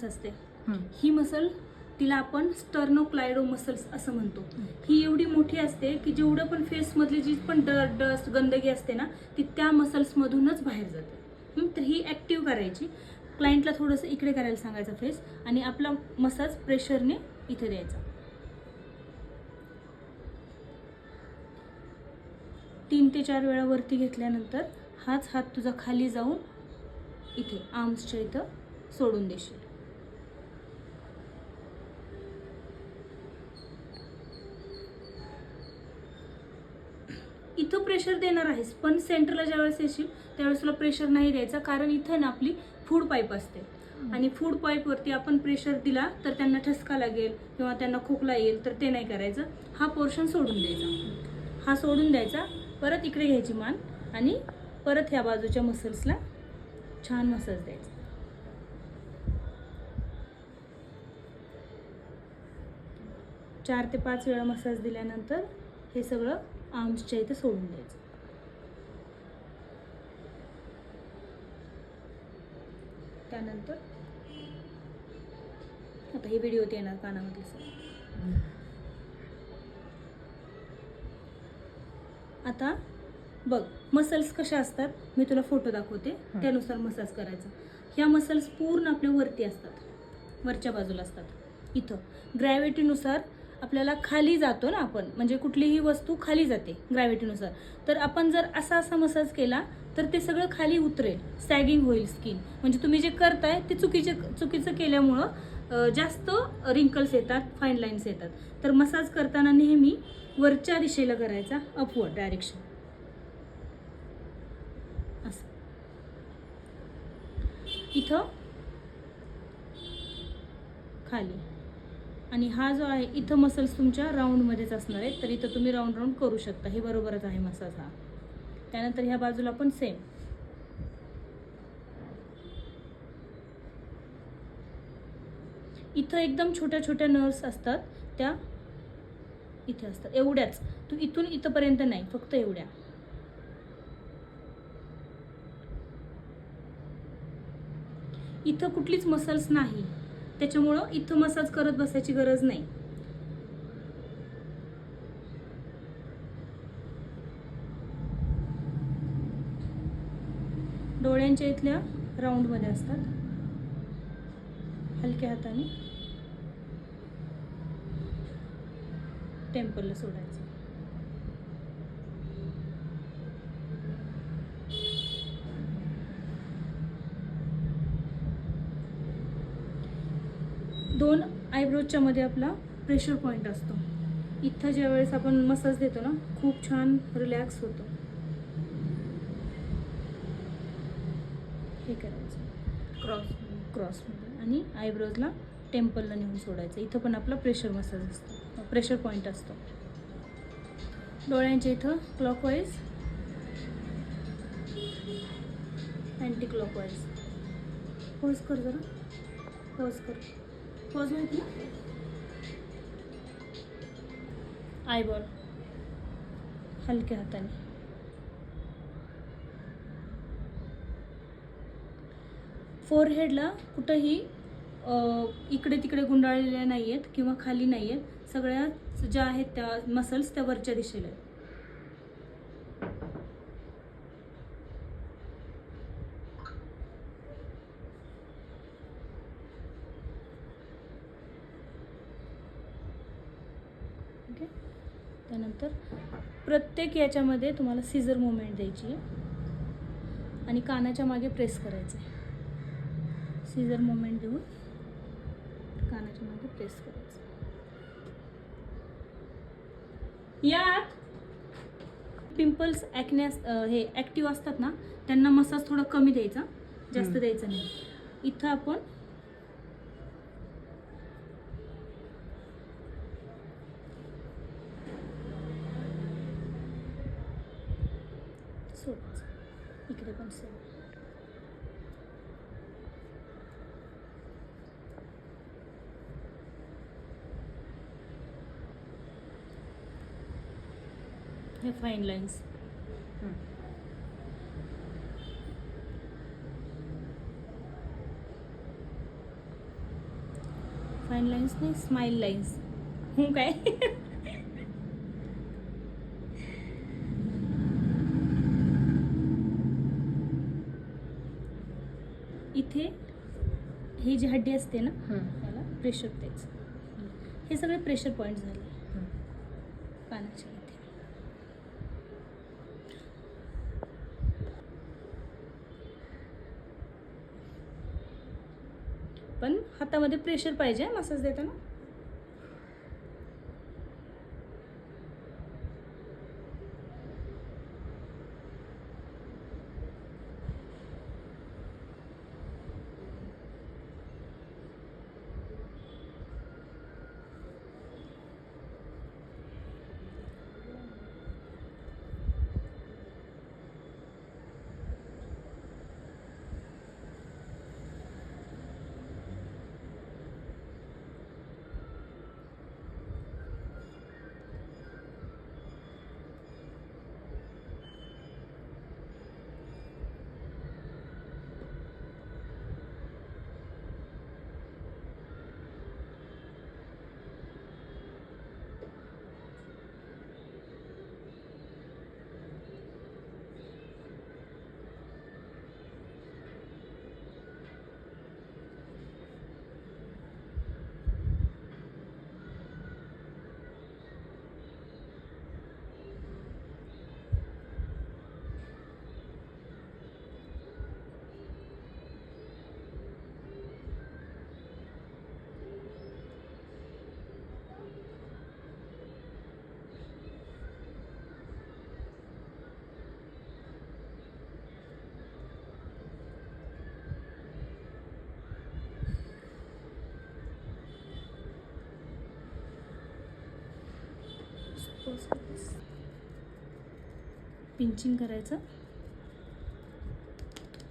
असते ही मसल तिला आपण स्टर्नोक्लायडो मसल्स असं म्हणतो. ही एवढी मोठी असते की जेवढं पण फेस मधली जी पण डस्ट गंदगी असते ना ती त्या मसल्स मधूनच बाहेर जाते. तर ही ऍक्टिव्ह करायची. क्लायंटला थोडंसं इकडे करायला सांगायचं फेस आणि आपला मसाज प्रेशरने इथे द्यायचा. 3 ते 4 वेळा वरती घेतल्यानंतर हाच हात तुझा खाली जाऊन इथे आर्म्सच्या इथं सोडून देशील. इथं प्रेशर देणार आहेस पण सेंटरला ज्यावेळेस येशील त्यावेळेस तुला प्रेशर नाही द्यायचा, कारण इथं ना आपली फूड पाईप असते आणि फूड पाईपवरती आपण प्रेशर दिला तर त्यांना ठसका लागेल किंवा त्यांना खोकला येईल, तर ते नाही करायचं. हा पोर्शन सोडून द्यायचा, हा सोडून द्यायचा. परत इकडे घ्यायची मान आणि परत ह्या बाजूच्या मसल्सला छान मसाज द्यायचा. चार ते 5 वेळा मसाज दिल्यानंतर हे सगळं आर्म्सच्या इथे सोडून द्यायचं. त्यानंतर आता ही व्हिडिओ येणार कानामधली सर. आता बघ मसल्स कशा असतात, मी तुला फोटो दाखवते त्यानुसार मसाज करायचा. ह्या मसल्स पूर्ण आपल्या वरती असतात, वरच्या बाजूला असतात. इथं ग्रॅव्हिटीनुसार आपल्याला खाली जातो ना आपण, म्हणजे कुठलीही वस्तू खाली जाते ग्रॅव्हिटीनुसार. तर आपण जर असा मसाज केला तर ते सगळं खाली उतरेल, सॅगिंग होईल स्किन. म्हणजे तुम्ही जे करताय ते चुकीचं केल्यामुळं जास्त रिंकल्स येतात, फाईन लाईन्स येतात. तर मसाज करताना नेहमी वरच्या दिशेला करायचा, अपवर्ड डायरेक्शन असं. इथं खाली आणि हा जो आहे इथं मसल्स तुमच्या राऊंडमध्येच असणार आहेत, तर इथं तुम्ही राऊंड करू शकता. हे बरोबरच आहे मसाज हा. त्यानंतर ह्या बाजूला पण सेम. इथं एकदम छोट्या छोट्या नर्व्स असतात, त्या इथे असतात, एवढ्याच. तू इथून इथपर्यंत नाही, फक्त एवढ्या. इथं कुठलीच मसल्स नाही, त्याच्यामुळं इथं मसाज करत बसायची गरज नाही. डोळ्यांच्या इथल्या राऊंडमध्ये असतात. हलक्या हाताने टेम्पलला सोडायचं. दोन आयब्रोजच्या मध्ये आपला प्रेशर पॉइंट असतो. इथं ज्या वेळेस आपण मसाज देतो ना खूप छान रिलॅक्स होतो. हे करायचं क्रॉसमध्ये आणि आयब्रोजला टेम्पलला नेऊन सोडायचं. इथं पण आपला प्रेशर मसाज असतो, प्रेशर पॉइंट असतो. डोळ्यांच्या इथं क्लॉकवाईज अँटी क्लॉकवाईज. पॉज कर जरा, पॉज कर. पॉज माहिती ना, आयबॉल हलक्या हाताने. फोरहेडला कुठंही इकडे तिकडे गुंडाळलेल्या नाही आहेत किंवा खाली नाही आहेत. सगळ्या ज्या आहेत त्या मसल्स त्या वरच्या दिशेला आहेत. ओके. त्यानंतर प्रत्येक याच्यामध्ये तुम्हाला सीझर मुवमेंट द्यायची आहे आणि कानाच्या मागे प्रेस करायचं आहे. सीझर मुवमेंट देऊन कानाच्या मागे प्रेस करायचं. यात पिंपल्स ॲक्नेस हे ॲक्टिव्ह असतात ना त्यांना मसाज थोडा कमी द्यायचा, जास्त द्यायचा नाही. इथं आपण सोडायचं. इकडे पण सेम. हे फाईन लाईन्स. फाईन लाईन्स नाही, स्माइल लाईन्स. हो काय. इथे ही जी हड्डी असते ना, त्याला प्रेशर द्यायचं. हे सगळे प्रेशर पॉईंट झाले कानाच्या इथे. पण हातामध्ये प्रेशर पाहिजे मसाज देताना. पिंचिंग करायचं,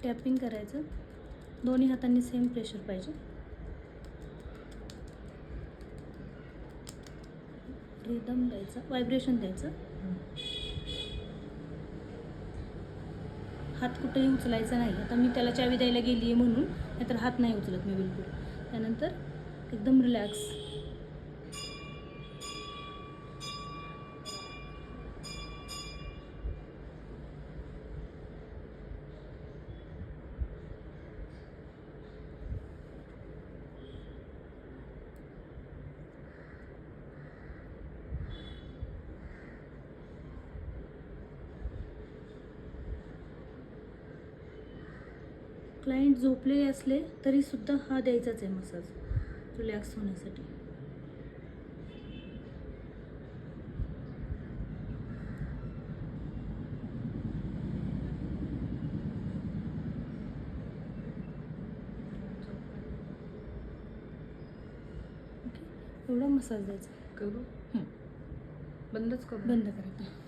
टॅपिंग करायचं. दोन्ही हातांनी सेम प्रेशर पाहिजे. रिदम द्यायचं, व्हायब्रेशन द्यायचं. हात कुठेही उचलायचा नाही. आता मी त्याला चावी द्यायला गेली आहे म्हणून, नाहीतर हात नाही उचलत मी बिलकुल. त्यानंतर एकदम रिलॅक्स. क्लायंट झोपलेले असले तरी सुद्धा हा द्यायचाच आहे मसाज, रिलॅक्स होण्यासाठी. ओके, एवढा मसाज द्यायचा. करू? बंदच करू. बंद करायचं.